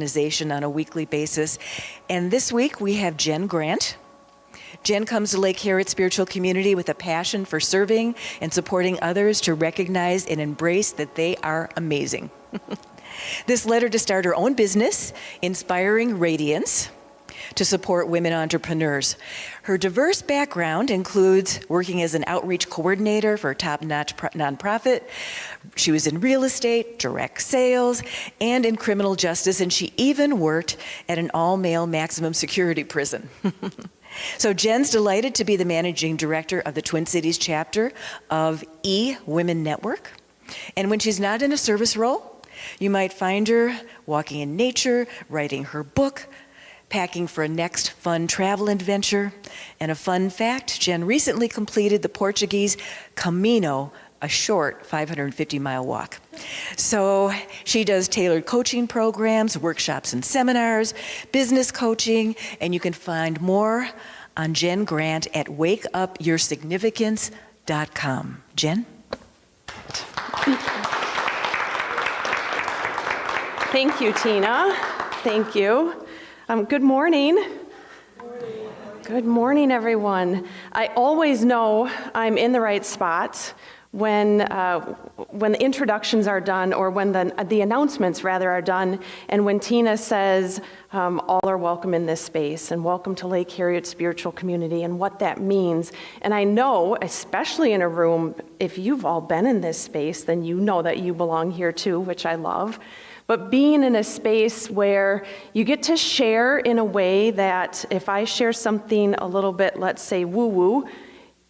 organization on a weekly basis. And this week we have Jen Grant. Jen comes to Lake Harriet Spiritual Community with a passion for serving and supporting others to recognize and embrace that they are amazing. This led her to start her own business, Inspiring Radiance, to support women entrepreneurs. Her diverse background includes working as an outreach coordinator for a top-notch nonprofit. She was in real estate, direct sales, and in criminal justice, and she even worked at an all-male maximum security prison. So Jen's delighted to be the managing director of the Twin Cities chapter of Women Network. And when she's not in a service role, you might find her walking in nature, writing her book, packing for a next fun travel adventure. And a fun fact, Jen recently completed the Portuguese Camino, a short 550-mile walk. So she does tailored coaching programs, workshops and seminars, business coaching, and you can find more on Jen Grant at wakeupyoursignificance.com. Jen? Thank you, Tina. Thank you. Good morning. Good morning, everyone. I always know I'm in the right spot when the introductions are done, or when the announcements rather are done, and when Tina says all are welcome in this space, and welcome to Lake Harriet Spiritual Community, and what that means. And I know, especially in a room, if you've all been in this space, then you know that you belong here too, which I love. But being in a space where you get to share in a way that if I share something a little bit, let's say woo-woo,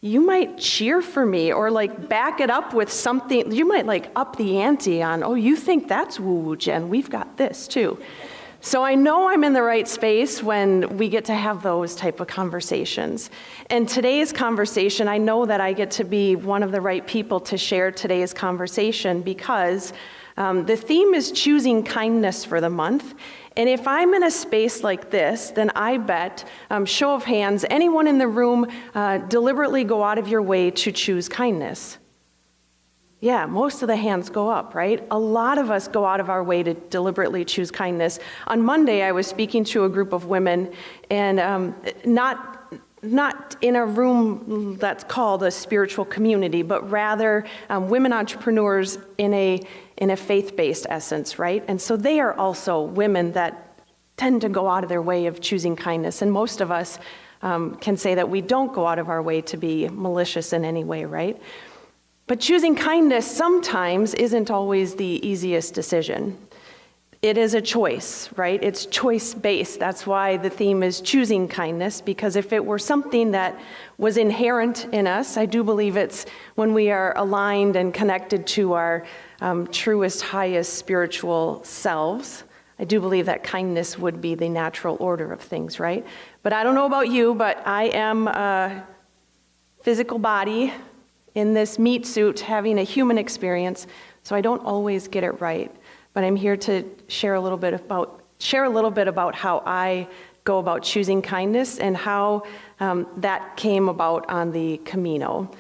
you might cheer for me or like back it up with something. You might like up the ante on, oh, you think that's woo-woo, Jen? We've got this too. So I know I'm in the right space when we get to have those type of conversations. And today's conversation, I know that I get to be one of the right people to share today's conversation because the theme is choosing kindness for the month. And if I'm in a space like this, then I bet, show of hands, anyone in the room deliberately go out of your way to choose kindness? Yeah, most of the hands go up, right? A lot of us go out of our way to deliberately choose kindness. On Monday, I was speaking to a group of women, and not in a room that's called a spiritual community, but rather women entrepreneurs in a faith-based essence, right? And so they are also women that tend to go out of their way of choosing kindness. And most of us can say that we don't go out of our way to be malicious in any way, right? But choosing kindness sometimes isn't always the easiest decision. It is a choice, right? It's choice-based. That's why the theme is choosing kindness, because if it were something that was inherent in us, I do believe it's when we are aligned and connected to our truest, highest spiritual selves, I do believe that kindness would be the natural order of things, right? But I don't know about you, but I am a physical body in this meat suit having a human experience, so I don't always get it right. But I'm here to share a little bit about how I go about choosing kindness and how that came about on the Camino.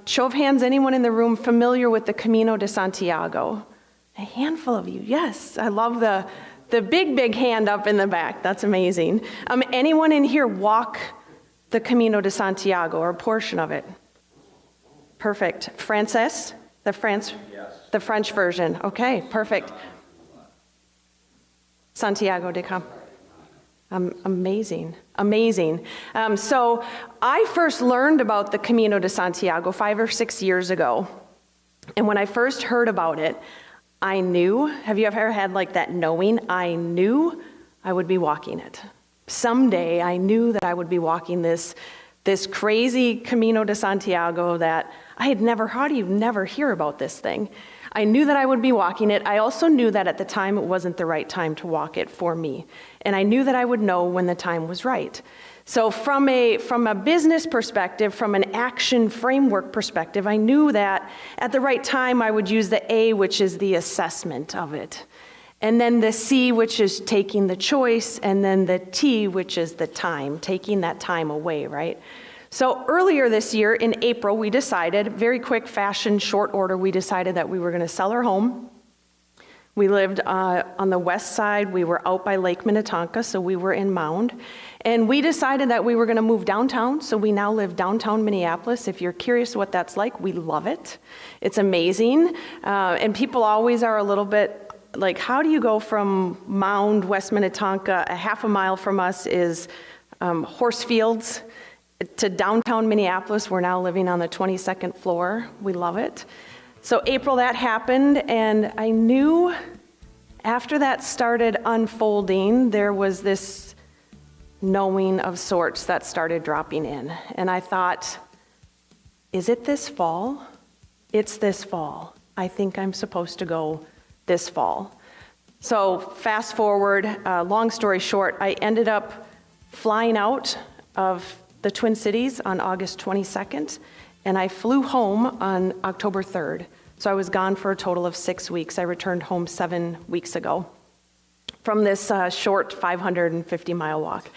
Show of hands, anyone in the room familiar with the Camino de Santiago? A handful of you, yes. I love the big hand up in the back. That's amazing. Anyone in here walk the Camino de Santiago or a portion of it? Perfect. Frances, the French version. Okay, perfect. Santiago de Amazing. So I first learned about the Camino de Santiago 5 or 6 years ago. And when I first heard about it, I knew, have you ever had like that knowing? I knew I would be walking it. Someday I knew that I would be walking this crazy Camino de Santiago that I had never heard. You never hear about this thing. I knew that I would be walking it. I also knew that at the time it wasn't the right time to walk it for me. And I knew that I would know when the time was right. So from a business perspective, from an action framework perspective, I knew that at the right time I would use the A, which is the assessment of it. And then the C, which is taking the choice, and then the T, which is the time, taking that time away, right? So earlier this year in April, we decided, very quick fashion, short order, we decided that we were going to sell our home. We lived on the west side. We were out by Lake Minnetonka, so we were in Mound. And we decided that we were going to move downtown, so we now live downtown Minneapolis. If you're curious what that's like, we love it. It's amazing. And people always are a little bit like, how do you go from Mound, West Minnetonka, a half a mile from us is horse fields, to downtown Minneapolis. We're now living on the 22nd floor. We love it. So April, that happened, and I knew after that started unfolding, there was this knowing of sorts that started dropping in. And I thought, is it this fall? It's this fall. I think I'm supposed to go this fall. So fast forward, long story short, I ended up flying out of the Twin Cities on August 22nd, and I flew home on October 3rd. So I was gone for a total of 6 weeks. I returned home 7 weeks ago from this short 550-mile walk.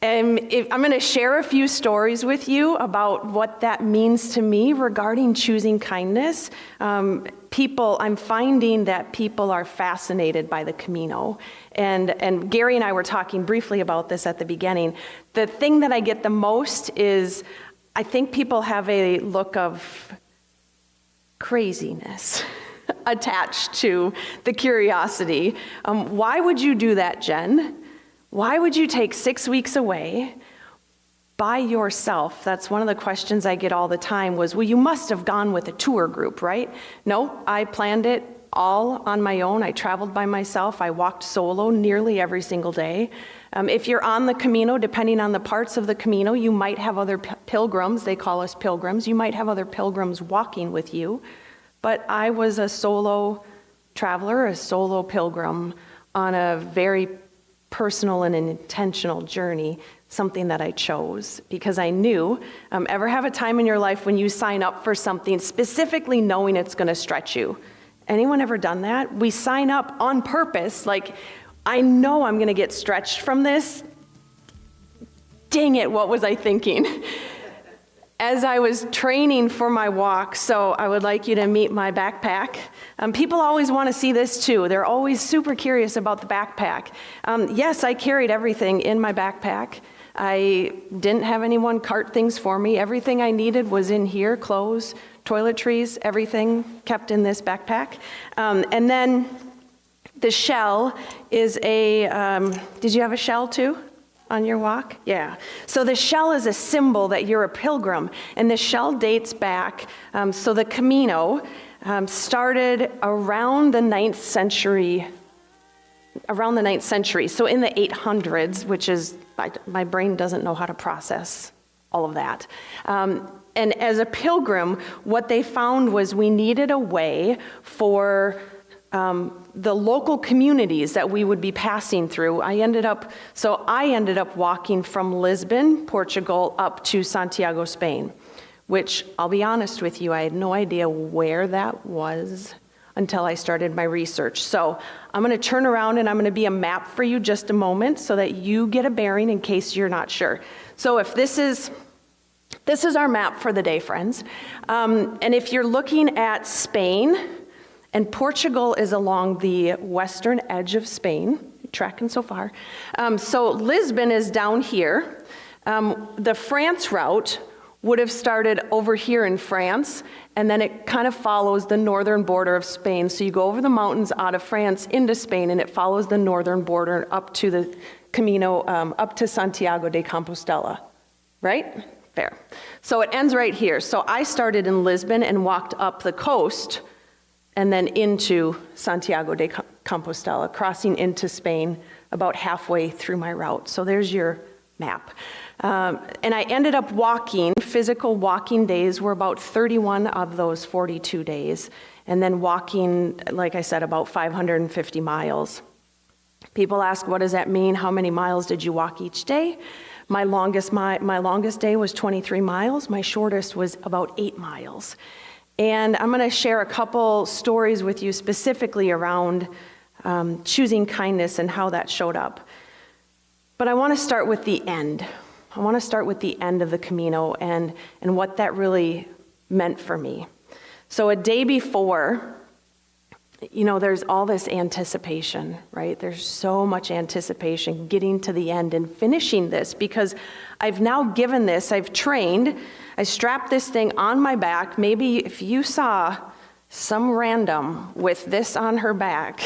And I'm going to share a few stories with you about what that means to me regarding choosing kindness. I'm finding that people are fascinated by the Camino. And Gary and I were talking briefly about this at the beginning. The thing that I get the most is I think people have a look of craziness attached to the curiosity. Why would you do that, Jen? Why would you take 6 weeks away by yourself? That's one of the questions I get all the time was, well, you must have gone with a tour group, right? No, I planned it all on my own. I traveled by myself. I walked solo nearly every single day. If you're on the Camino, depending on the parts of the Camino, you might have other pilgrims. They call us pilgrims. You might have other pilgrims walking with you. But I was a solo traveler, a solo pilgrim on a very personal and an intentional journey, something that I chose because I knew, ever have a time in your life when you sign up for something specifically knowing it's going to stretch you? Anyone ever done that? We sign up on purpose, like, I know I'm going to get stretched from this. Dang it, what was I thinking? As I was training for my walk, so I would like you to meet my backpack. People always want to see this too. They're always super curious about the backpack. Yes, I carried everything in my backpack. I didn't have anyone cart things for me. Everything I needed was in here, clothes, toiletries, everything kept in this backpack. And then the shell is did you have a shell too? On your walk? Yeah. So the shell is a symbol that you're a pilgrim, and the shell dates back. So the Camino started around the 9th century. So in the 800s, which is, my brain doesn't know how to process all of that. And as a pilgrim, what they found was we needed a way for the local communities that we would be passing through. I ended up walking from Lisbon, Portugal, up to Santiago, Spain, which I'll be honest with you, I had no idea where that was until I started my research. So I'm going to turn around and I'm going to be a map for you just a moment so that you get a bearing in case you're not sure. So if this is our map for the day, friends. And if you're looking at Spain, and Portugal is along the western edge of Spain, tracking so far. So Lisbon is down here. The France route would have started over here in France, and then it kind of follows the northern border of Spain. So you go over the mountains out of France into Spain, and it follows the northern border up to the Camino, up to Santiago de Compostela, right? Fair. So it ends right here. So I started in Lisbon and walked up the coast and then into Santiago de Compostela, crossing into Spain about halfway through my route. So there's your map. And I ended up walking, physical walking days were about 31 of those 42 days. And then walking, like I said, about 550 miles. People ask, what does that mean? How many miles did you walk each day? My longest day was 23 miles. My shortest was about 8 miles. And I'm going to share a couple stories with you specifically around choosing kindness and how that showed up. But I want to start with the end. I want to start with the end of the Camino and what that really meant for me. So a day before, there's all this anticipation, right? There's so much anticipation getting to the end and finishing this, because I've now given this, I've trained, I strapped this thing on my back. Maybe if you saw some random with this on her back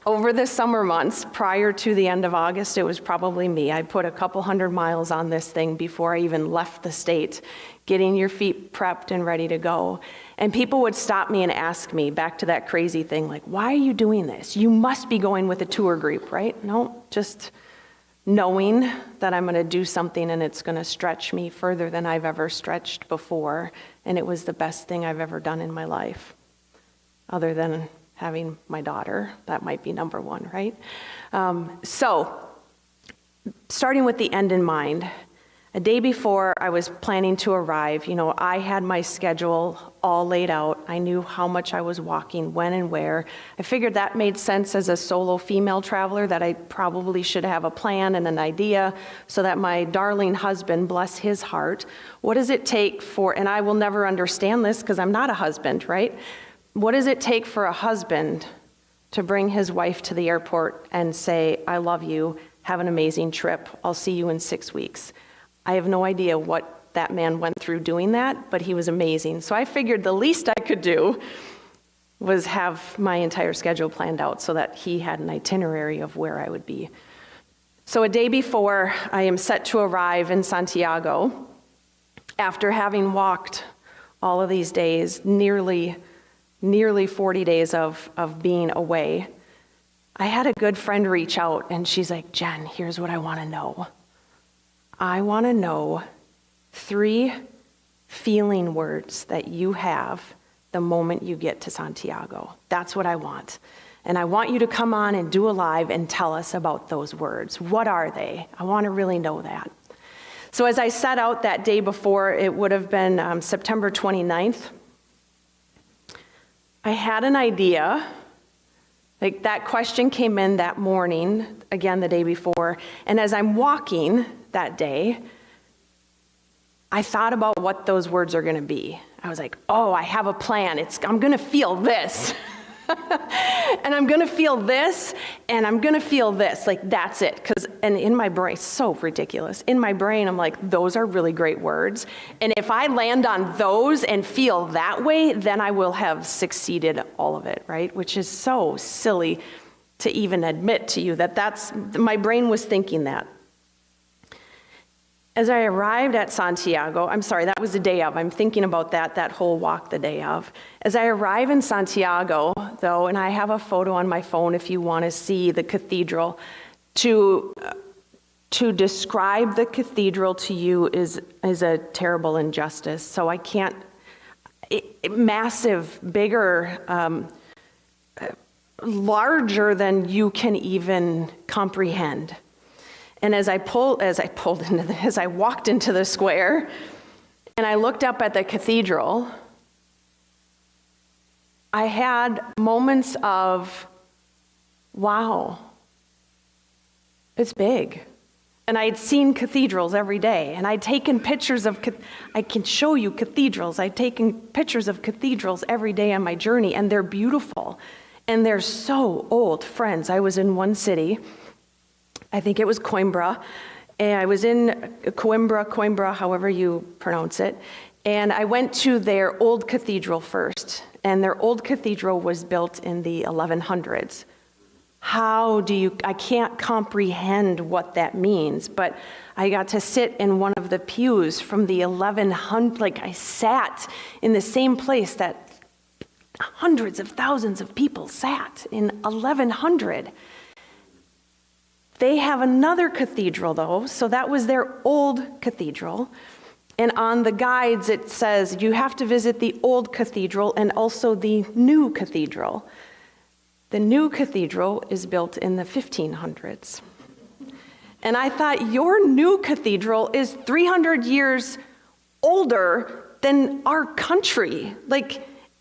over the summer months prior to the end of August, it was probably me. I put a couple 100 miles on this thing before I even left the state, getting your feet prepped and ready to go. And people would stop me and ask me, back to that crazy thing, like, why are you doing this? You must be going with a tour group, right? No, just knowing that I'm going to do something and it's going to stretch me further than I've ever stretched before. And it was the best thing I've ever done in my life, other than having my daughter. That might be number one, right? So, starting with the end in mind, a day before I was planning to arrive, I had my schedule all laid out. I knew how much I was walking, when and where. I figured that made sense as a solo female traveler, that I probably should have a plan and an idea so that my darling husband, bless his heart, what does it take for, and I will never understand this because I'm not a husband, right? What does it take for a husband to bring his wife to the airport and say, I love you, have an amazing trip, I'll see you in 6 weeks? I have no idea what that man went through doing that, but he was amazing. So I figured the least I could do was have my entire schedule planned out so that he had an itinerary of where I would be. So a day before I am set to arrive in Santiago, after having walked all of these days, nearly 40 days of being away, I had a good friend reach out and she's like, Jen, here's what I want to know. I want to know 3 feeling words that you have the moment you get to Santiago. That's what I want. And I want you to come on and do a live and tell us about those words. What are they? I want to really know that. So as I set out that day before, it would have been September 29th, I had an idea. Like, that question came in that morning, again the day before, and as I'm walking that day, I thought about what those words are going to be. I was like, oh, I have a plan. I'm going to feel this. And I'm going to feel this, and I'm going to feel this. Like, that's it. And in my brain, so ridiculous. In my brain, I'm like, those are really great words. And if I land on those and feel that way, then I will have succeeded all of it, right? Which is so silly to even admit to you my brain was thinking that. As I arrived at Santiago, that was the day of. I'm thinking about that whole walk the day of. As I arrive in Santiago, though, and I have a photo on my phone if you want to see the cathedral, to describe the cathedral to you is a terrible injustice. So I can't, massive, bigger, larger than you can even comprehend. And as I walked into the square and I looked up at the cathedral, I had moments of, wow, it's big. And I had seen cathedrals every day, and I'd taken pictures of, I can show you cathedrals. I'd taken pictures of cathedrals every day on my journey, and they're beautiful. And they're so old. Friends, I was in one city, I think it was Coimbra, and I was in Coimbra, however you pronounce it, and I went to their old cathedral first, and their old cathedral was built in the 1100s. I can't comprehend what that means, but I got to sit in one of the pews from the 1100, I sat in the same place that hundreds of thousands of people sat in 1100. They have another cathedral, though, so that was their old cathedral. And on the guides, it says you have to visit the old cathedral and also the new cathedral. The new cathedral is built in the 1500s. And I thought, your new cathedral is 300 years older than our country.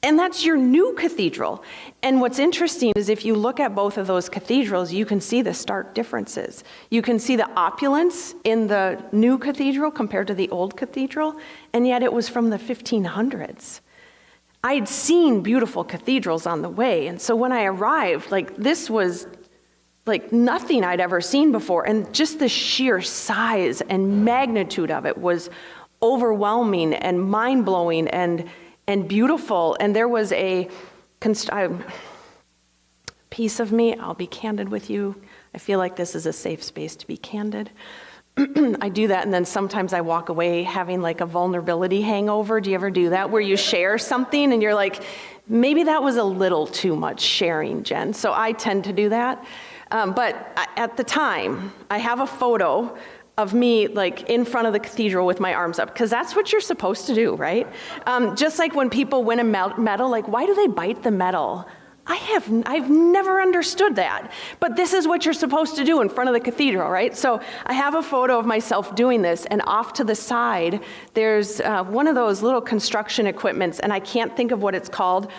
And that's your new cathedral. And what's interesting is if you look at both of those cathedrals, you can see the stark differences. You can see the opulence in the new cathedral compared to the old cathedral, and yet it was from the 1500s. I'd seen beautiful cathedrals on the way. And so when I arrived, like, this was like nothing I'd ever seen before. And just the sheer size and magnitude of it was overwhelming and mind-blowing and beautiful. And there was a piece of me, I'll be candid with you. I feel like this is a safe space to be candid. I do that, and then sometimes I walk away having like a vulnerability hangover. Do you ever do that, where you share something and you're like, maybe that was a little too much sharing, Jen? So I tend to do that. But at the time, I have a photo of me like in front of the cathedral with my arms up, because that's what you're supposed to do, right? Just like when people win a medal, like, why do they bite the medal? I've never understood that, but this is what you're supposed to do in front of the cathedral, right? So I have a photo of myself doing this, and off to the side, there's one of those little construction equipments, and I can't think of what it's called.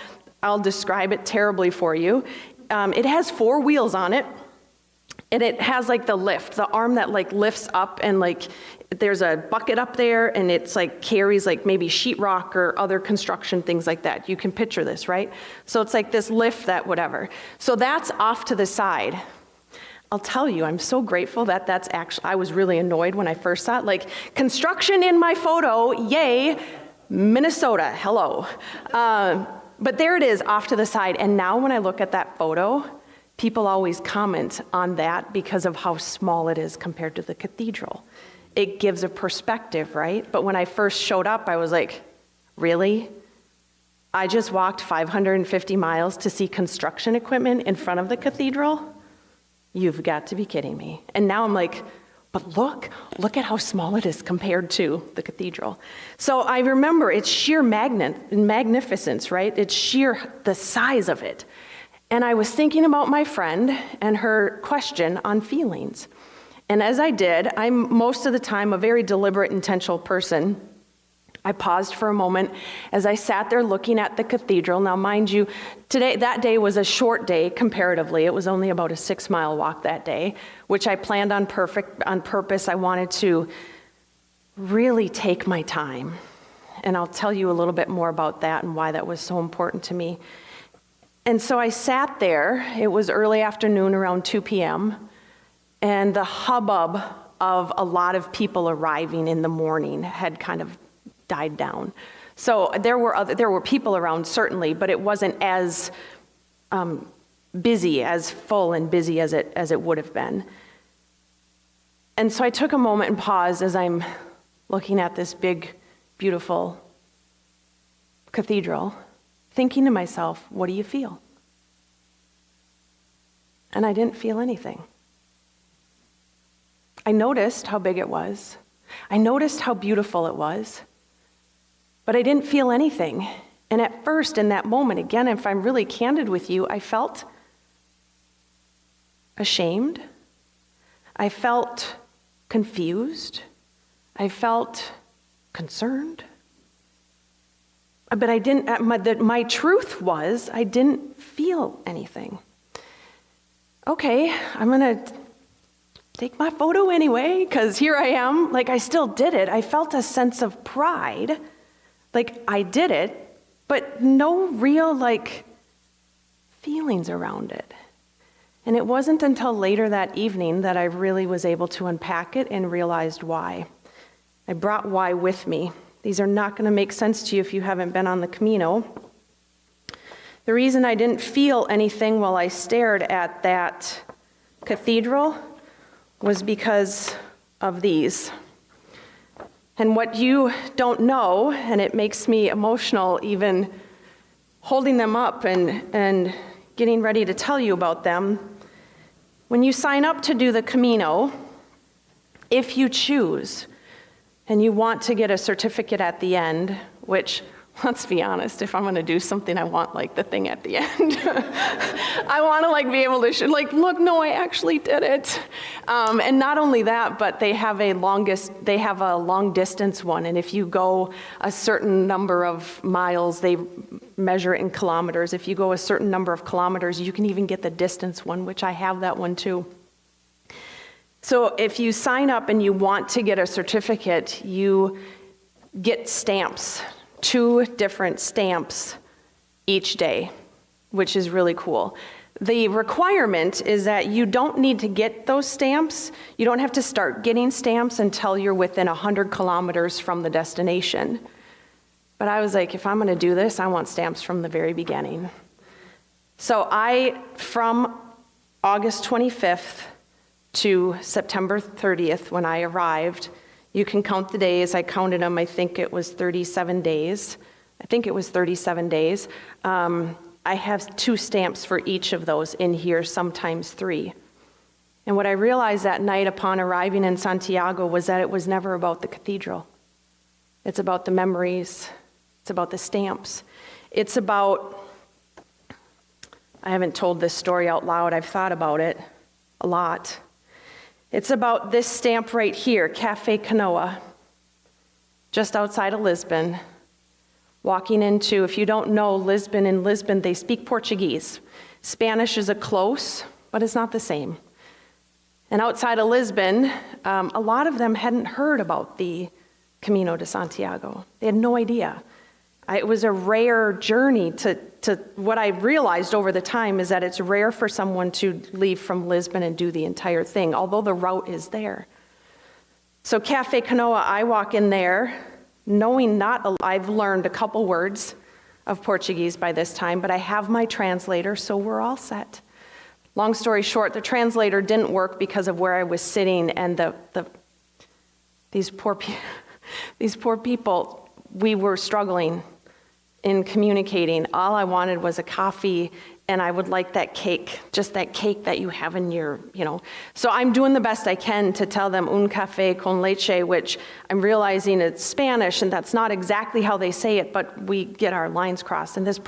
I'll describe it terribly for you. It has 4 wheels on it, and it has like the lift, the arm that like lifts up, and like there's a bucket up there, and it's like carries like maybe sheetrock or other construction things like that. You can picture this, right? So it's like this lift that whatever. So that's off to the side. I'll tell you, I'm so grateful that that's actually, I was really annoyed when I first saw it. Like, construction in my photo, yay, Minnesota, hello. But there it is off to the side. And now when I look at that photo, people always comment on that because of how small it is compared to the cathedral. It gives a perspective, right? But when I first showed up, I was like, really? I just walked 550 miles to see construction equipment in front of the cathedral? You've got to be kidding me. And now I'm like, but look at how small it is compared to the cathedral. So I remember its sheer magnificence, right? It's sheer, the size of it. And I was thinking about my friend and her question on feelings. And as I did, I'm most of the time a very deliberate, intentional person. I paused for a moment as I sat there looking at the cathedral. Now, mind you, that day was a short day comparatively. It was only about a 6-mile walk that day, which I planned on purpose. I wanted to really take my time. And I'll tell you a little bit more about that and why that was so important to me. And so I sat there. It was early afternoon, around 2 p.m., and the hubbub of a lot of people arriving in the morning had kind of died down. So there were people around, certainly, but it wasn't as busy, as full and busy as it would have been. And so I took a moment and paused as I'm looking at this big, beautiful cathedral, thinking to myself, what do you feel? And I didn't feel anything. I noticed how big it was. I noticed how beautiful it was. But I didn't feel anything. And at first, in that moment, again, if I'm really candid with you, I felt ashamed. I felt confused. I felt concerned. But I didn't, my truth was, I didn't feel anything. Okay, I'm going to take my photo anyway, because here I am. Like, I still did it. I felt a sense of pride. Like, I did it, but no real, like, feelings around it. And it wasn't until later that evening that I really was able to unpack it and realized why. I brought why with me. These are not going to make sense to you if you haven't been on the Camino. The reason I didn't feel anything while I stared at that cathedral was because of these. And what you don't know, and it makes me emotional even holding them up and getting ready to tell you about them, when you sign up to do the Camino, if you choose, and you want to get a certificate at the end, which, let's be honest, if I'm going to do something, I want like the thing at the end. I want to like be able to look, no, I actually did it. And not only that, but they have a long distance one. And if you go a certain number of miles, they measure it in kilometers. If you go a certain number of kilometers, you can even get the distance one, which I have that one too. So if you sign up and you want to get a certificate, you get stamps. 2 different stamps each day, which is really cool. The requirement is that you don't need to get those stamps. You don't have to start getting stamps until you're within 100 kilometers from the destination. But I was like, if I'm gonna do this, I want stamps from the very beginning. So from August 25th to September 30th, when I arrived, you can count the days. I counted them. I think it was 37 days. I have 2 stamps for each of those in here, sometimes 3. And what I realized that night upon arriving in Santiago was that it was never about the cathedral. It's about the memories. It's about the stamps. It's about, I haven't told this story out loud. I've thought about it a lot. It's about this stamp right here, Cafe Canoa, just outside of Lisbon. Walking into, if you don't know Lisbon, in Lisbon they speak Portuguese. Spanish is a close, but it's not the same. And outside of Lisbon, a lot of them hadn't heard about the Camino de Santiago. They had no idea. It was a rare journey to what I realized over the time is that it's rare for someone to leave from Lisbon and do the entire thing, although the route is there. So Cafe Canoa, I walk in there, knowing I've learned a couple words of Portuguese by this time, but I have my translator, so we're all set. Long story short, the translator didn't work because of where I was sitting, and these poor people, we were struggling in communicating. All I wanted was a coffee, and I would like that cake, just that cake that you have in your, So I'm doing the best I can to tell them un café con leche, which I'm realizing it's Spanish, and that's not exactly how they say it, but we get our lines crossed. And this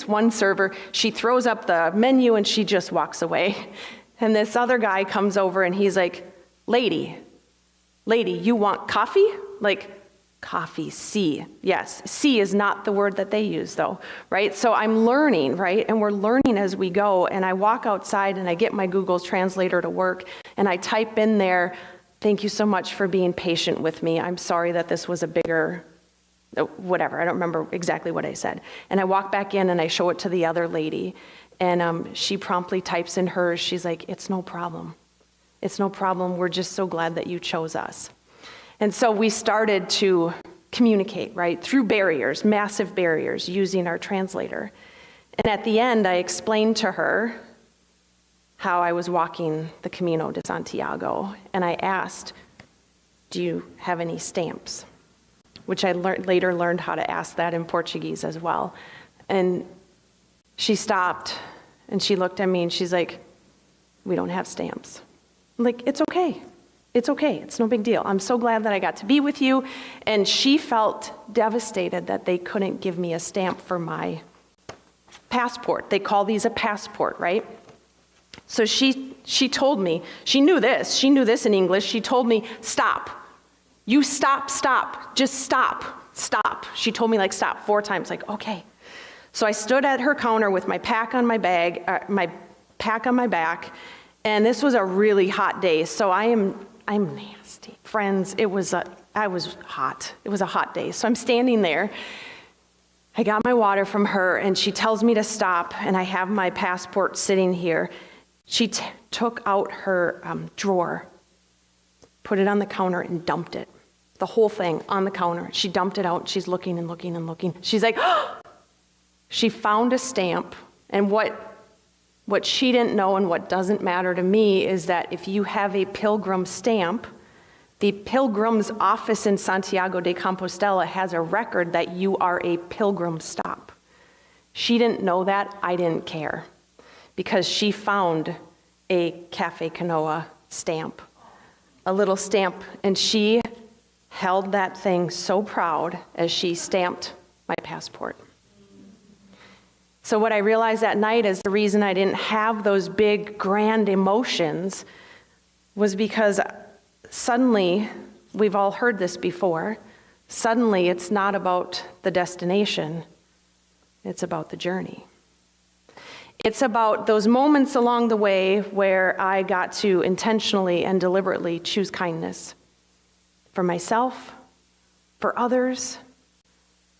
one server, she throws up the menu and she just walks away. And this other guy comes over and he's like, lady, you want coffee? Like, coffee, C. Yes, C is not the word that they use though, right? So I'm learning, right? And we're learning as we go. And I walk outside and I get my Google Translator to work and I type in there, thank you so much for being patient with me. I'm sorry that this was a bigger, whatever. I don't remember exactly what I said. And I walk back in and I show it to the other lady. And she promptly types in hers. She's like, it's no problem. It's no problem. We're just so glad that you chose us. And so we started to communicate, right, through barriers, massive barriers, using our translator. And at the end, I explained to her how I was walking the Camino de Santiago. And I asked, do you have any stamps? Which I later learned how to ask that in Portuguese as well. And she stopped and she looked at me and she's like, we don't have stamps. I'm like, it's okay. It's okay. It's no big deal. I'm so glad that I got to be with you. And she felt devastated that they couldn't give me a stamp for my passport. They call these a passport, right? So she told me, she knew this in English. She told me, stop. You stop, just stop. She told me like stop 4 times, like, okay. So I stood at her counter with my pack on my pack on my back, and this was a really hot day. So I'm nasty. Friends, I was hot. It was a hot day. So I'm standing there. I got my water from her and she tells me to stop and I have my passport sitting here. She took out her drawer, put it on the counter and dumped it. The whole thing on the counter. She dumped it out. She's looking and looking and looking. She's like, oh! She found a stamp. And what she didn't know and what doesn't matter to me is that if you have a pilgrim stamp, the pilgrim's office in Santiago de Compostela has a record that you are a pilgrim stop. She didn't know that. I didn't care because she found a Cafe Canoa stamp, a little stamp, and she held that thing so proud as she stamped my passport. So what I realized that night is the reason I didn't have those big, grand emotions was because suddenly, we've all heard this before, suddenly it's not about the destination, it's about the journey. It's about those moments along the way where I got to intentionally and deliberately choose kindness for myself, for others,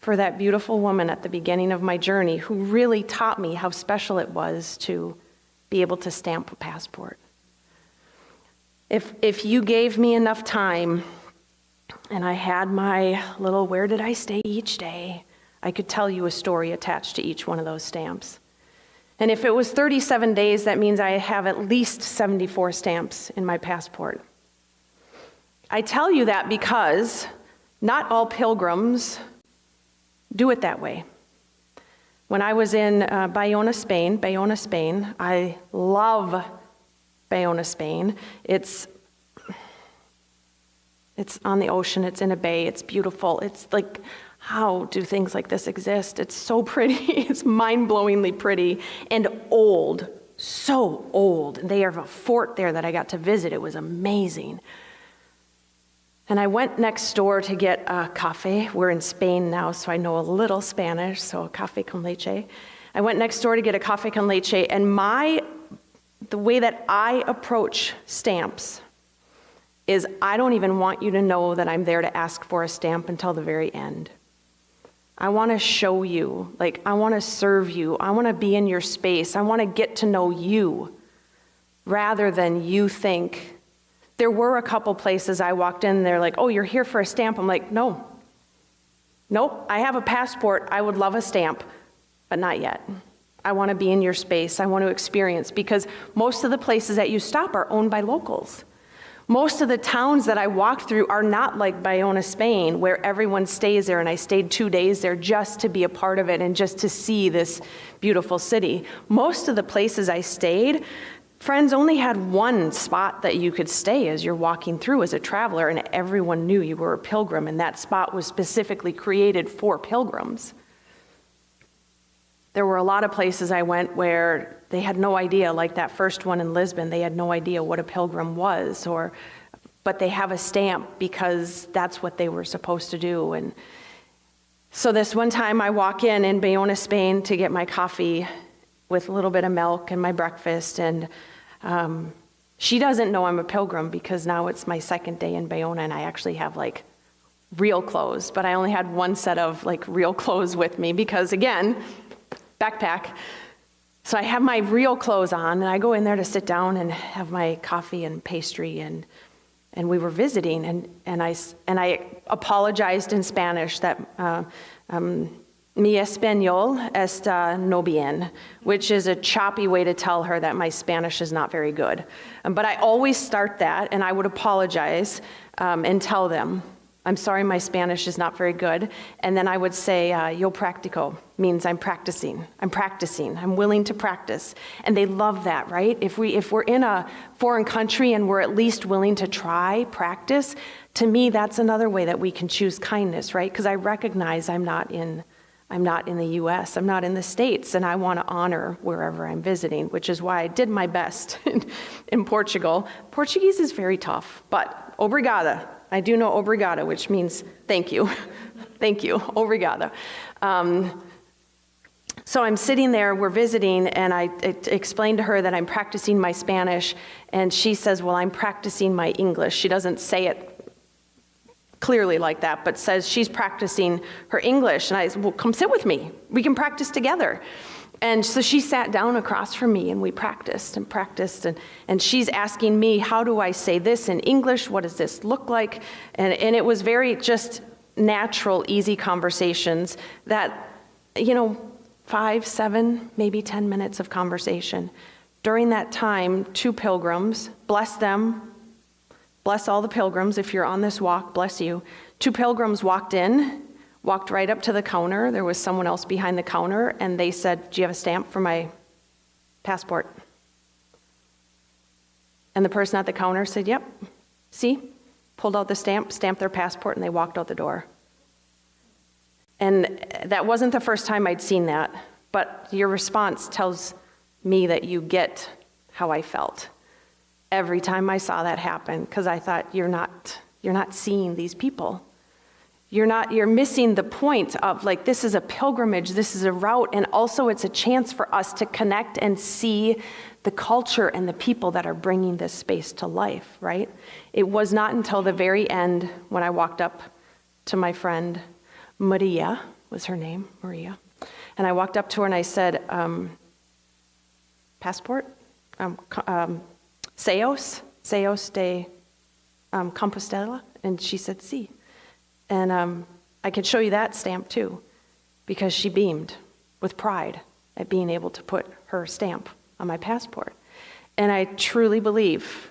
for that beautiful woman at the beginning of my journey who really taught me how special it was to be able to stamp a passport. If you gave me enough time and I had my little where did I stay each day, I could tell you a story attached to each one of those stamps. And if it was 37 days, that means I have at least 74 stamps in my passport. I tell you that because not all pilgrims do it that way. When I was in Bayona, Spain, I love Bayona, Spain. It's on the ocean, it's in a bay, it's beautiful. It's like, how do things like this exist? It's so pretty, it's mind-blowingly pretty and old, so old. They have a fort there that I got to visit, it was amazing. And I went next door to get a cafe. We're in Spain now, so I know a little Spanish, so cafe con leche. I went next door to get a cafe con leche, and the way that I approach stamps is I don't even want you to know that I'm there to ask for a stamp until the very end. I want to show you, I want to serve you. I want to be in your space. I want to get to know you rather than you think. There were a couple places I walked in, they're like, oh, you're here for a stamp. I'm like, no. Nope, I have a passport. I would love a stamp, but not yet. I want to be in your space. I want to experience, because most of the places that you stop are owned by locals. Most of the towns that I walked through are not like Bayona, Spain, where everyone stays there, and I stayed 2 days there just to be a part of it and just to see this beautiful city. Most of the places I stayed, friends only had one spot that you could stay as you're walking through as a traveler, and everyone knew you were a pilgrim, and that spot was specifically created for pilgrims. There were a lot of places I went where they had no idea, like that first one in Lisbon, they had no idea what a pilgrim was, but they have a stamp because that's what they were supposed to do. And so this one time I walk in Bayona, Spain to get my coffee with a little bit of milk and my breakfast, and she doesn't know I'm a pilgrim because now it's my second day in Bayona and I actually have real clothes, but I only had one set of real clothes with me because, again, backpack. So I have my real clothes on, and I go in there to sit down and have my coffee and pastry, and we were visiting, and I apologized in Spanish that mi español está no bien, which is a choppy way to tell her that my Spanish is not very good. But I always start that, and I would apologize and tell them, I'm sorry, my Spanish is not very good. And then I would say, yo practico, means I'm practicing, I'm willing to practice. And they love that, right? If we're in a foreign country and we're at least willing to try, practice, to me, that's another way that we can choose kindness, right? Because I recognize I'm not in the US, I'm not in the States, and I want to honor wherever I'm visiting, which is why I did my best in Portugal. Portuguese is very tough, but obrigada. I do know obrigada, which means thank you. Thank you, obrigada. So I'm sitting there, we're visiting, and I explained to her that I'm practicing my Spanish, and she says, well, I'm practicing my English. She doesn't say it clearly like that, but says she's practicing her English. And I said, well, come sit with me. We can practice together. And so she sat down across from me, and we practiced, and she's asking me, how do I say this in English? What does this look like? And it was very just natural, easy conversations that, 5, 7, maybe 10 minutes of conversation. During that time, 2 pilgrims, bless them, bless all the pilgrims. If you're on this walk, bless you. 2 pilgrims walked right up to the counter. There was someone else behind the counter, and they said, do you have a stamp for my passport? And the person at the counter said, yep. See? Pulled out the stamp, stamped their passport, and they walked out the door. And that wasn't the first time I'd seen that, but your response tells me that you get how I felt every time I saw that happen, because I thought, you're not seeing these people. You're missing the point of this is a pilgrimage, this is a route, and also it's a chance for us to connect and see the culture and the people that are bringing this space to life, right? It was not until the very end when I walked up to my friend Maria, was her name, Maria. And I walked up to her and I said, passport? Seos de Compostela? And she said, sí. And I can show you that stamp too, because she beamed with pride at being able to put her stamp on my passport. And I truly believe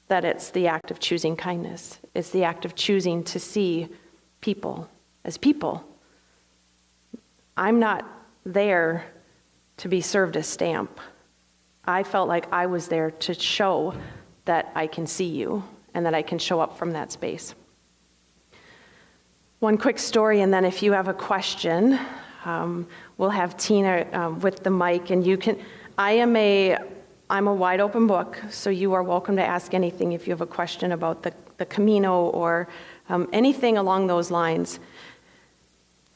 that it's the act of choosing kindness. It's the act of choosing to see people as people. I'm not there to be served a stamp. I felt like I was there to show that I can see you and that I can show up from that space. One quick story, and then if you have a question, we'll have Tina with the mic, and you can. I'm a wide open book, so you are welcome to ask anything if you have a question about the Camino or anything along those lines.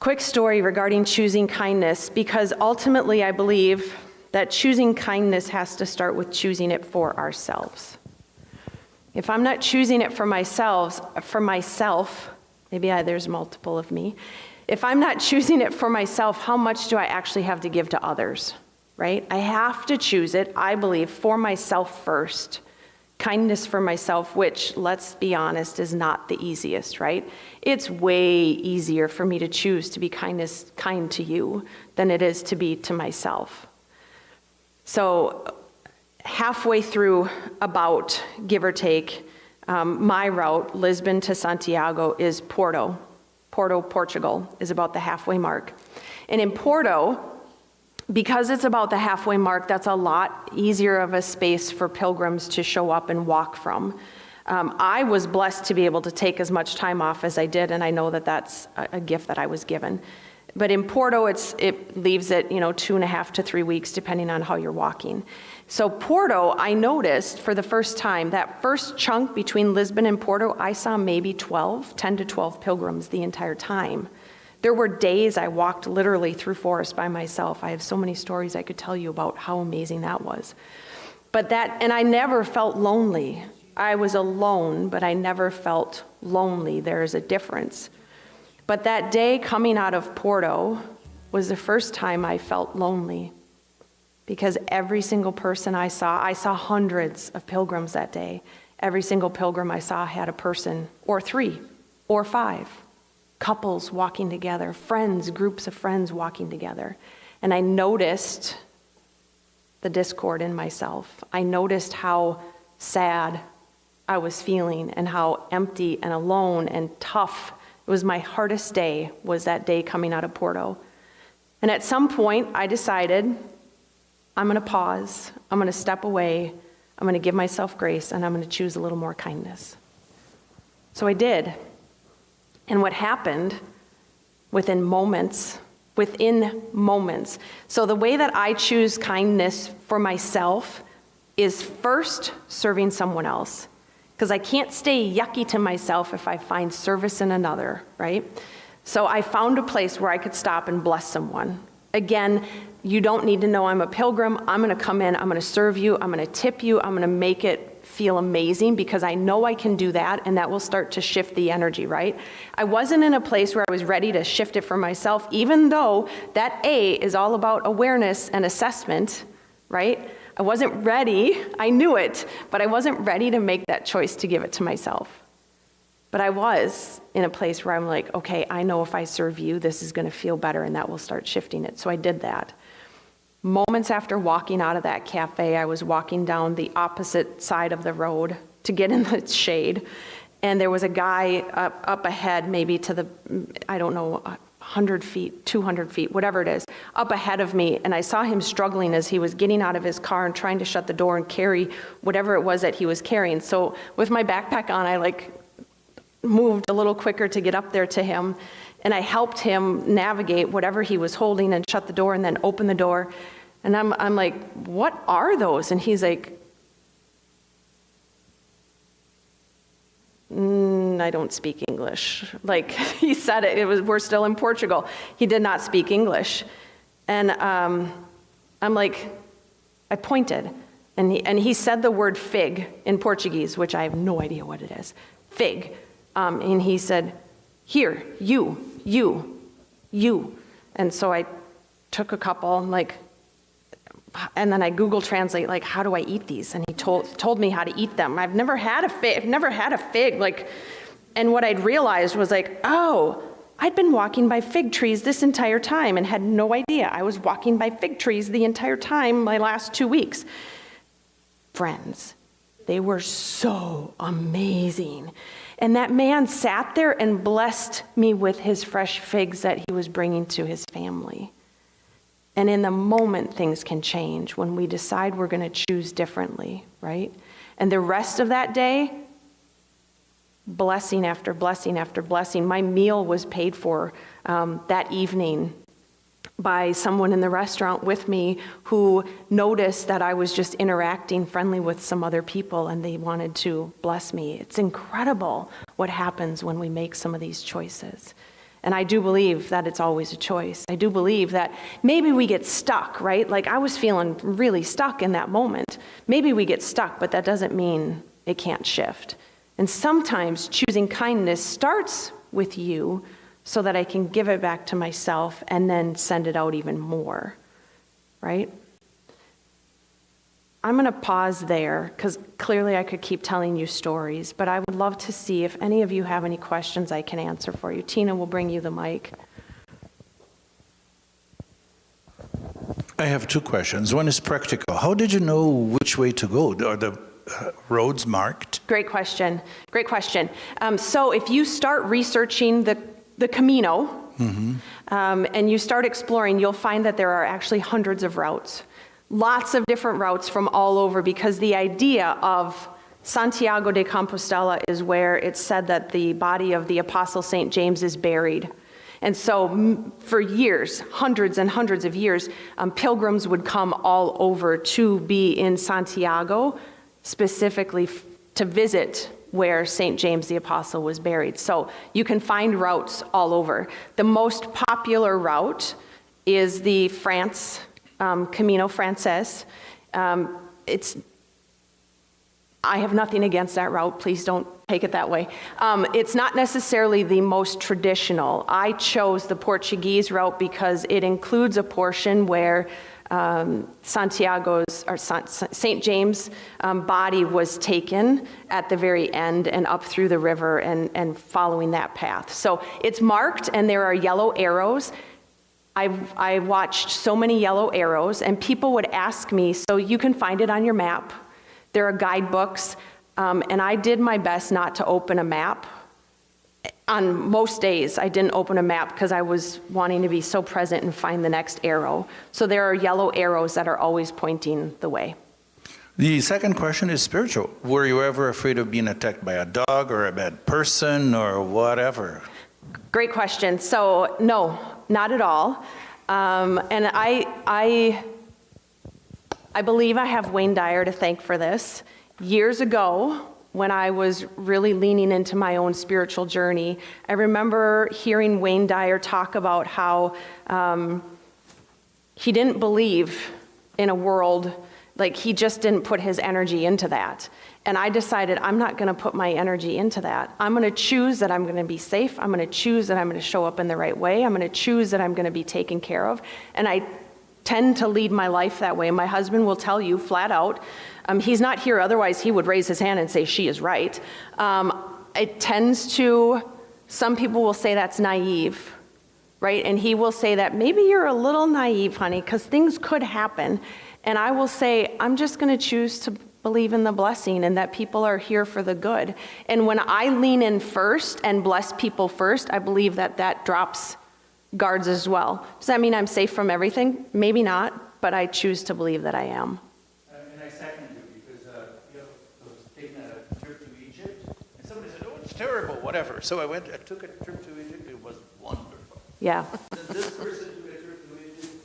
Quick story regarding choosing kindness, because ultimately I believe that choosing kindness has to start with choosing it for ourselves. If I'm not choosing it for myself, there's multiple of me. If I'm not choosing it for myself, how much do I actually have to give to others, right? I have to choose it, I believe, for myself first. Kindness for myself, which, let's be honest, is not the easiest, right? It's way easier for me to choose to be kind to you than it is to be to myself. So halfway through, about, give or take, my route, Lisbon to Santiago, is Porto. Porto, Portugal, is about the halfway mark. And in Porto, because it's about the halfway mark, that's a lot easier of a space for pilgrims to show up and walk from. I was blessed to be able to take as much time off as I did, and I know that that's a gift that I was given. But in Porto, it leaves it 2.5 to 3 weeks, depending on how you're walking. So Porto, I noticed for the first time, that first chunk between Lisbon and Porto, I saw maybe 10 to 12 pilgrims the entire time. There were days I walked literally through forest by myself. I have so many stories I could tell you about how amazing that was. And I never felt lonely. I was alone, but I never felt lonely. There is a difference. But that day coming out of Porto was the first time I felt lonely, because every single person I saw hundreds of pilgrims that day. Every single pilgrim I saw had a person, or 3, or 5. Couples walking together, friends, groups of friends walking together. And I noticed the discord in myself. I noticed how sad I was feeling and how empty and alone and tough. It was my hardest day, was that day coming out of Porto. And at some point, I decided, I'm going to pause, I'm going to step away, I'm going to give myself grace, and I'm going to choose a little more kindness. So I did. And what happened within moments. So the way that I choose kindness for myself is first serving someone else. Because I can't stay yucky to myself if I find service in another, right? So I found a place where I could stop and bless someone. Again, you don't need to know I'm a pilgrim. I'm going to come in, I'm going to serve you, I'm going to tip you, I'm going to make it feel amazing, because I know I can do that, and that will start to shift the energy, right? I wasn't in a place where I was ready to shift it for myself, even though that A is all about awareness and assessment, right? I wasn't ready, I knew it, but I wasn't ready to make that choice to give it to myself. But I was in a place where I'm like, okay, I know if I serve you, this is going to feel better, and that will start shifting it. So I did that. Moments after walking out of that cafe, I was walking down the opposite side of the road to get in the shade, and there was a guy up ahead, maybe to the, 100 feet, 200 feet, whatever it is, up ahead of me, and I saw him struggling as he was getting out of his car and trying to shut the door and carry whatever it was that he was carrying. So with my backpack on, I moved a little quicker to get up there to him, and I helped him navigate whatever he was holding and shut the door and then open the door. And I'm like, what are those? And he's like, I don't speak English. He said we're still in Portugal. He did not speak English. And I'm like, I pointed, and he said the word fig in Portuguese, which I have no idea what it is. Fig. And he said, here, you. You. And so I took a couple, and then I Google Translate, how do I eat these? And he told me how to eat them. I've never had a fig. And what I'd realized was oh, I'd been walking by fig trees this entire time and had no idea. I was walking by fig trees the entire time my last 2 weeks. Friends, they were so amazing. And that man sat there and blessed me with his fresh figs that he was bringing to his family. And in the moment, things can change when we decide we're going to choose differently, right? And the rest of that day, blessing after blessing after blessing. My meal was paid for that evening by someone in the restaurant with me who noticed that I was just interacting friendly with some other people and they wanted to bless me. It's incredible what happens when we make some of these choices. And I do believe that it's always a choice. I do believe that maybe we get stuck, right? I was feeling really stuck in that moment. Maybe we get stuck, but that doesn't mean it can't shift. And sometimes choosing kindness starts with you so that I can give it back to myself and then send it out even more, right? I'm going to pause there because clearly I could keep telling you stories, but I would love to see if any of you have any questions I can answer for you. Tina will bring you the mic. I have 2 questions. One is practical. How did you know which way to go? Are the roads marked? Great question. So if you start researching the Camino, and you start exploring, you'll find that there are actually hundreds of routes. Lots of different routes from all over, because the idea of Santiago de Compostela is where it's said that the body of the Apostle St. James is buried. And so for years, hundreds and hundreds of years, pilgrims would come all over to be in Santiago, specifically to visit where St. James the Apostle was buried. So you can find routes all over. The most popular route is the Camino Frances. I have nothing against that route. Please don't take it that way. It's not necessarily the most traditional. I chose the Portuguese route because it includes a portion where St. James' body was taken at the very end and up through the river and following that path. So it's marked and there are yellow arrows. I watched so many yellow arrows and people would ask me, so you can find it on your map. There are guidebooks, and I did my best not to open a map. On most days, I didn't open a map because I was wanting to be so present and find the next arrow. So there are yellow arrows that are always pointing the way. The second question is spiritual. Were you ever afraid of being attacked by a dog or a bad person or whatever? Great question. So no, not at all. And I believe I have Wayne Dyer to thank for this. Years ago, when I was really leaning into my own spiritual journey, I remember hearing Wayne Dyer talk about how he didn't believe in a world, he just didn't put his energy into that. And I decided I'm not going to put my energy into that. I'm going to choose that I'm going to be safe. I'm going to choose that I'm going to show up in the right way. I'm going to choose that I'm going to be taken care of. And I tend to lead my life that way. My husband will tell you flat out, he's not here, otherwise he would raise his hand and say she is right. It tends to, some people will say that's naive, right? And he will say that maybe you're a little naive, honey, because things could happen. And I will say, I'm just going to choose to believe in the blessing and that people are here for the good. And when I lean in first and bless people first, I believe that that drops guards as well. Does that mean I'm safe from everything? Maybe not, but I choose to believe that I am. And I second you because I was taking a trip to Egypt and somebody said, oh, it's terrible, whatever. So I took a trip to Egypt. It was wonderful. Yeah. And this person took a trip to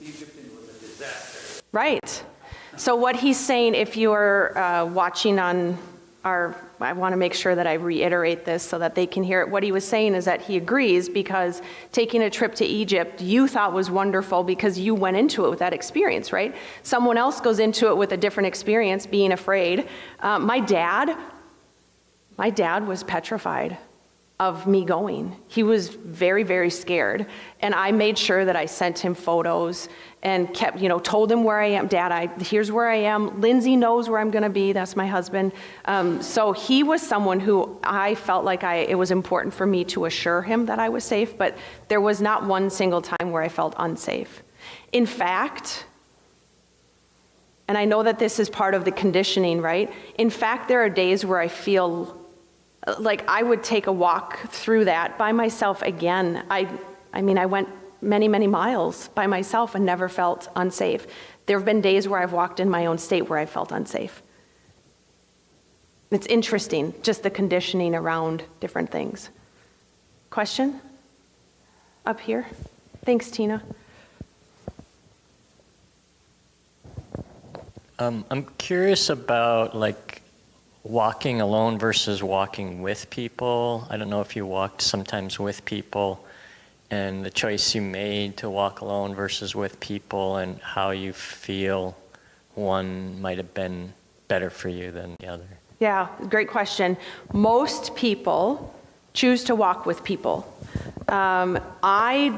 Egypt and it was a disaster. Right. So what he's saying, if you're watching on I want to make sure that I reiterate this so that they can hear it. What he was saying is that he agrees because taking a trip to Egypt you thought was wonderful because you went into it with that experience, right? Someone else goes into it with a different experience, being afraid. My dad was petrified. of me going. He was very, very scared. And I made sure that I sent him photos and kept, told him where I am. Dad, here's where I am. Lindsay knows where I'm going to be. That's my husband. So he was someone who I felt like it was important for me to assure him that I was safe, but there was not one single time where I felt unsafe. In fact, and I know that this is part of the conditioning, right? In fact, there are days where I feel like I would take a walk through that by myself again. I went many, many miles by myself and never felt unsafe. There have been days where I've walked in my own state where I felt unsafe. It's interesting, just the conditioning around different things. Question? Up here? Thanks, Tina. I'm curious about walking alone versus walking with people. I don't know if you walked sometimes with people, and the choice you made to walk alone versus with people, and how you feel one might have been better for you than the other. Yeah, great question. Most people choose to walk with people. I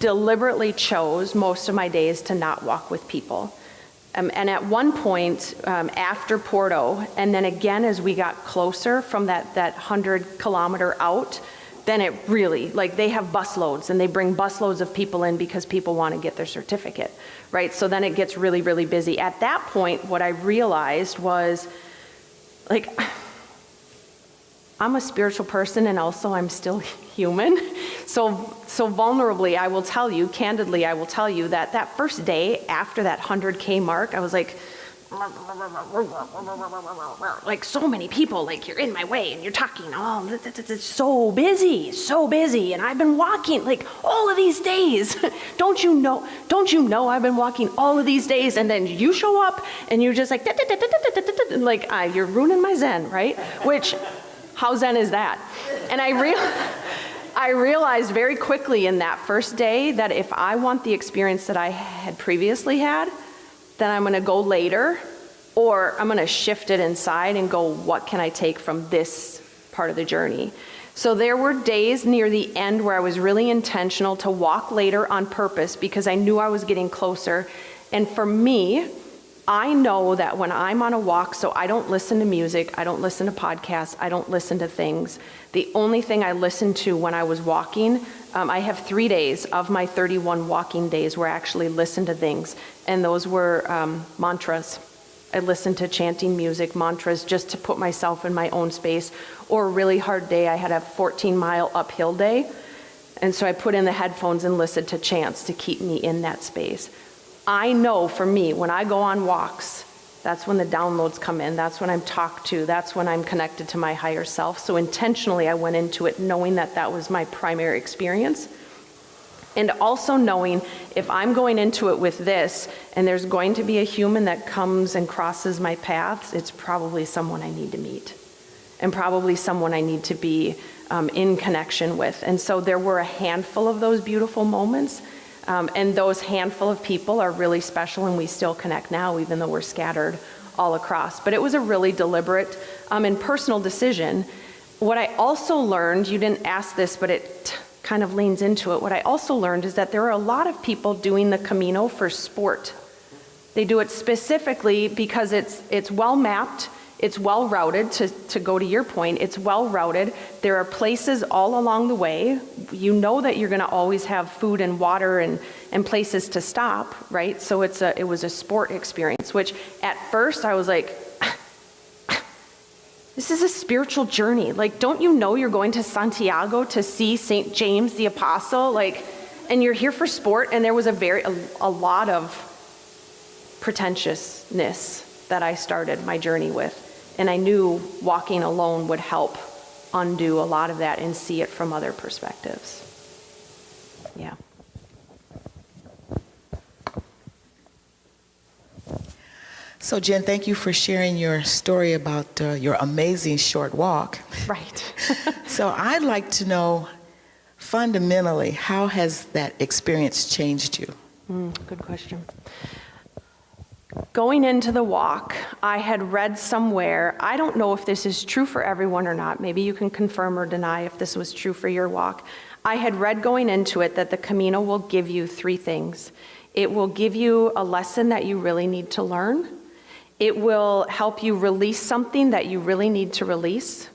deliberately chose most of my days to not walk with people. And at one point, after Porto, and then again as we got closer from that 100-kilometer out, then it really, they have busloads, and they bring busloads of people in because people want to get their certificate, right? So then it gets really, really busy. At that point, what I realized was, I'm a spiritual person, and also I'm still human. So vulnerably, I will tell you, candidly, I will tell you that first day after that 100K mark, I was like so many people, you're in my way and you're talking, it's so busy, and I've been walking all of these days. Don't you know I've been walking all of these days, and then you show up and you're just you're ruining my Zen, right? Which, how Zen is that? And I realized very quickly in that first day that if I want the experience that I had previously had, then I'm going to go later, or I'm going to shift it inside and go, what can I take from this part of the journey? So there were days near the end where I was really intentional to walk later on purpose because I knew I was getting closer. And for me, I know that when I'm on a walk, so I don't listen to music, I don't listen to podcasts, I don't listen to things. The only thing I listened to when I was walking, I have 3 days of my 31 walking days where I actually listened to things, and those were mantras. I listened to chanting music, mantras, just to put myself in my own space. Or a really hard day, I had a 14-mile uphill day, and so I put in the headphones and listened to chants to keep me in that space. I know for me, when I go on walks, that's when the downloads come in, that's when I'm talked to, that's when I'm connected to my higher self. So intentionally I went into it knowing that that was my primary experience. And also knowing if I'm going into it with this, and there's going to be a human that comes and crosses my paths, it's probably someone I need to meet, and probably someone I need to be in connection with. And so there were a handful of those beautiful moments. And those handful of people are really special, and we still connect now, even though we're scattered all across. But it was a really deliberate and personal decision. What I also learned, you didn't ask this, but it kind of leans into it. What I also learned is that there are a lot of people doing the Camino for sport. They do it specifically because it's well mapped. It's well routed, to go to your point, it's well routed. There are places all along the way. You know that you're gonna always have food and water and places to stop, right? So it was a sport experience, which at first I was like, this is a spiritual journey. Don't you know you're going to Santiago to see St. James the Apostle? And you're here for sport, and there was a lot of pretentiousness that I started my journey with. And I knew walking alone would help undo a lot of that and see it from other perspectives. Yeah. So Jen, thank you for sharing your story about your amazing short walk. Right. So I'd like to know, fundamentally, how has that experience changed you? Good question. going into the walk, I had read somewhere, I don't know if this is true for everyone or not, maybe you can confirm or deny if this was true for your walk. I had read going into it that the Camino will give you 3 things. It will give you a lesson that you really need to learn. It will help you release something that you really need to release.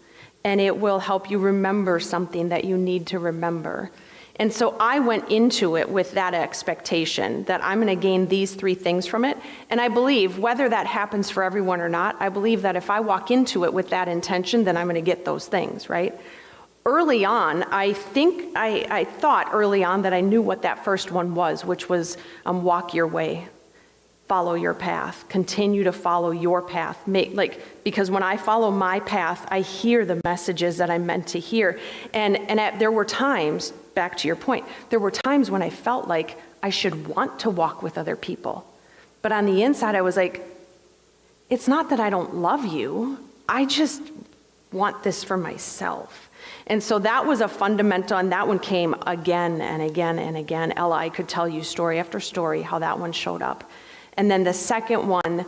And it will help you remember something that you need to remember. And so I went into it with that expectation that I'm going to gain these 3 things from it. And I believe, whether that happens for everyone or not, I believe that if I walk into it with that intention, then I'm going to get those things, right? Early on, I thought early on that I knew what that first one was, which was walk your way, follow your path, continue to follow your path. Because when I follow my path, I hear the messages that I'm meant to hear. And there were times, back to your point, there were times when I felt like I should want to walk with other people. But on the inside, I was like, it's not that I don't love you. I just want this for myself. And so that was a fundamental, and that one came again and again and again. Ella, I could tell you story after story how that one showed up. And then the second one,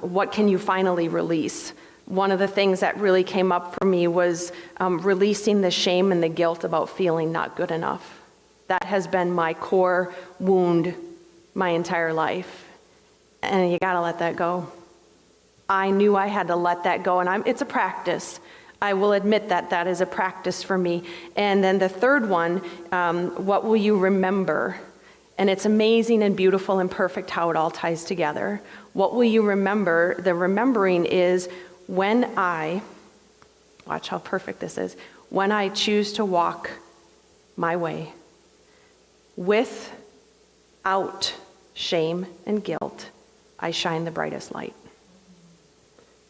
what can you finally release? One of the things that really came up for me was releasing the shame and the guilt about feeling not good enough. That has been my core wound my entire life. And you gotta let that go. I knew I had to let that go, and it's a practice. I will admit that that is a practice for me. And then the third one, what will you remember? And it's amazing and beautiful and perfect how it all ties together. What will you remember? The remembering is when watch how perfect this is, when I choose to walk my way without shame and guilt, I shine the brightest light.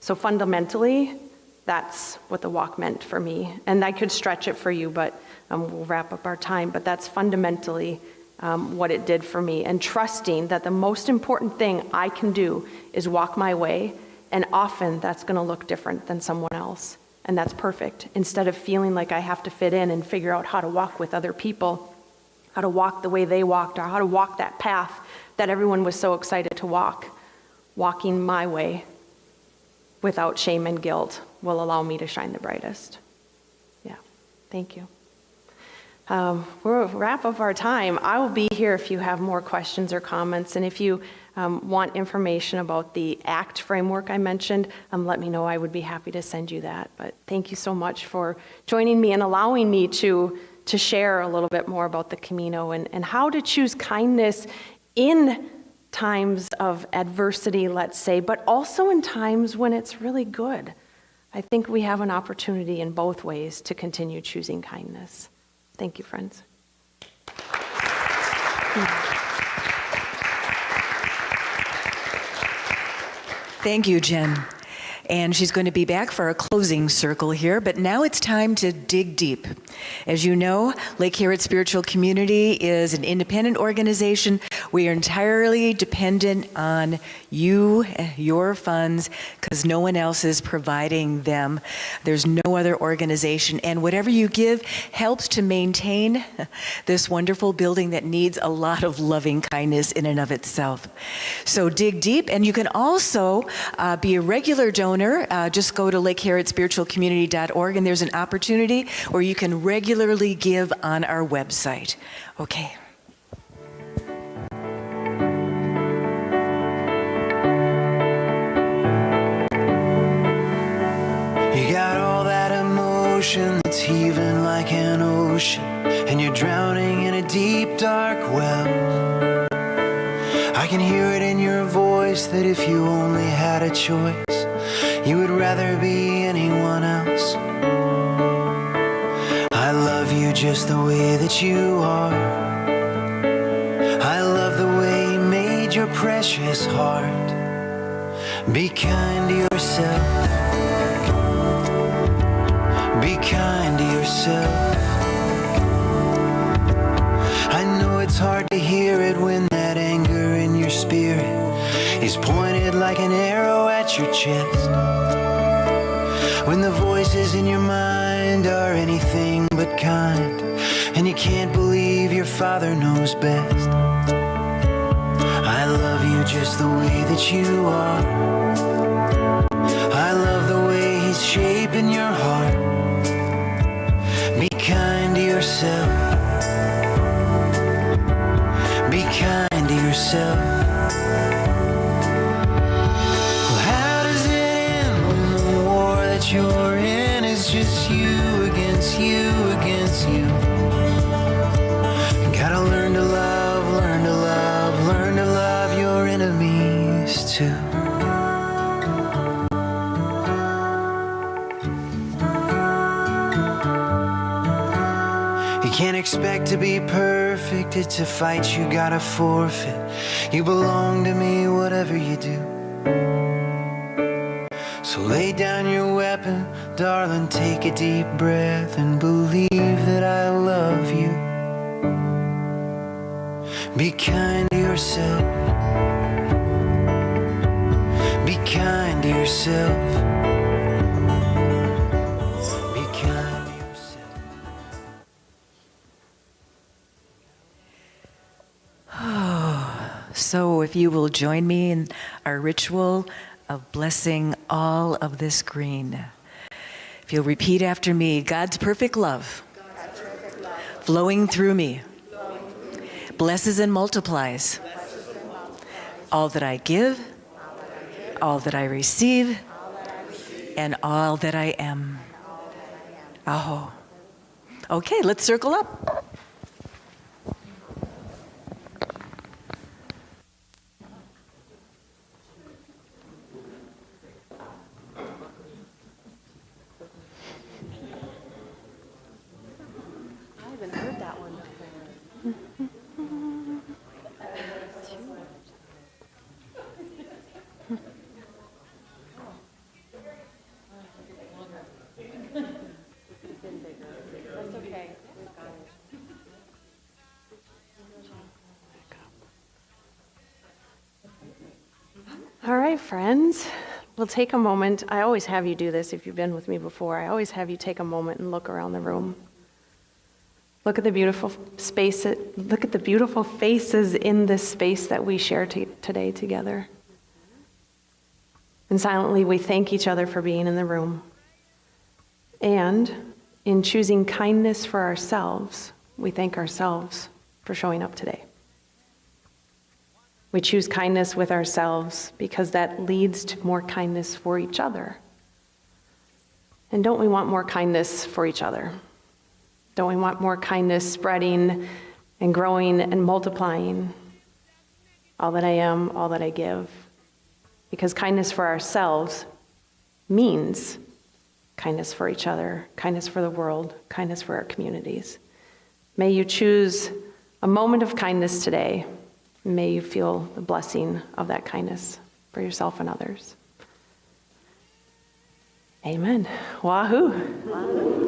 So fundamentally, that's what the walk meant for me. And I could stretch it for you, but we'll wrap up our time. But that's fundamentally what it did for me. And trusting that the most important thing I can do is walk my way. And often that's going to look different than someone else. And that's perfect. Instead of feeling like I have to fit in and figure out how to walk with other people, how to walk the way they walked, or how to walk that path that everyone was so excited to walk, walking my way without shame and guilt will allow me to shine the brightest. Yeah, thank you. We'll wrap up our time. I will be here if you have more questions or comments, and if you want information about the ACT framework I mentioned, let me know. I would be happy to send you that. But thank you so much for joining me and allowing me to share a little bit more about the Camino and how to choose kindness in times of adversity, let's say, but also in times when it's really good. I think we have an opportunity in both ways to continue choosing kindness. Thank you, friends. Thank you, Jen. And she's going to be back for a closing circle here, but now it's time to dig deep. As you know, Lake Harriet Spiritual Community is an independent organization. We are entirely dependent on you, your funds, because no one else is providing them. There's no other organization, and whatever you give helps to maintain this wonderful building that needs a lot of loving kindness in and of itself. So dig deep, and you can also be a regular donor. Just go to lakeharrietspiritualcommunity.org, and there's an opportunity where you can regularly give on our website. Okay. You got all that emotion that's heaving like an ocean, and you're drowning in a deep, dark well. I can hear it in your voice that if you only had a choice, you would rather be anyone else. I love you just the way that you are. I love the way you made your precious heart. Be kind to yourself. Be kind to yourself. I know it's hard to hear it when that anger in your spirit is pointed like an arrow at your chest. When the voices in your mind are anything but kind, and you can't believe your Father knows best. I love you just the way that you are. I love the way he's shaping your heart. Be kind to yourself. Be kind to yourself. Well, how does it end when the war that you're in is just you against you against you? You gotta learn to love, learn to love, learn to love your enemies too. You can't expect to be perfect. It's a fight you gotta forfeit. You belong to me, whatever you do. So lay down your weapon, darling, take a deep breath and believe that I love you. Be kind to yourself. Be kind to yourself. Be kind to yourself. So if you will join me in our ritual of blessing all of this green. If you'll repeat after me, God's perfect love, flowing through me, blesses and multiplies all that I give, all that I receive, and all that I am. Aho. Okay, let's circle up. All right, friends, we'll take a moment. I always have you do this if you've been with me before. I always have you take a moment and look around the room. Look at the beautiful space. Look at the beautiful faces in this space that we share today together. And silently, we thank each other for being in the room. And in choosing kindness for ourselves, we thank ourselves for showing up today. We choose kindness with ourselves because that leads to more kindness for each other. And don't we want more kindness for each other? Don't we want more kindness spreading and growing and multiplying? All that I am, all that I give. Because kindness for ourselves means kindness for each other, kindness for the world, kindness for our communities. May you choose a moment of kindness today. May you feel the blessing of that kindness for yourself and others. Amen. Wahoo.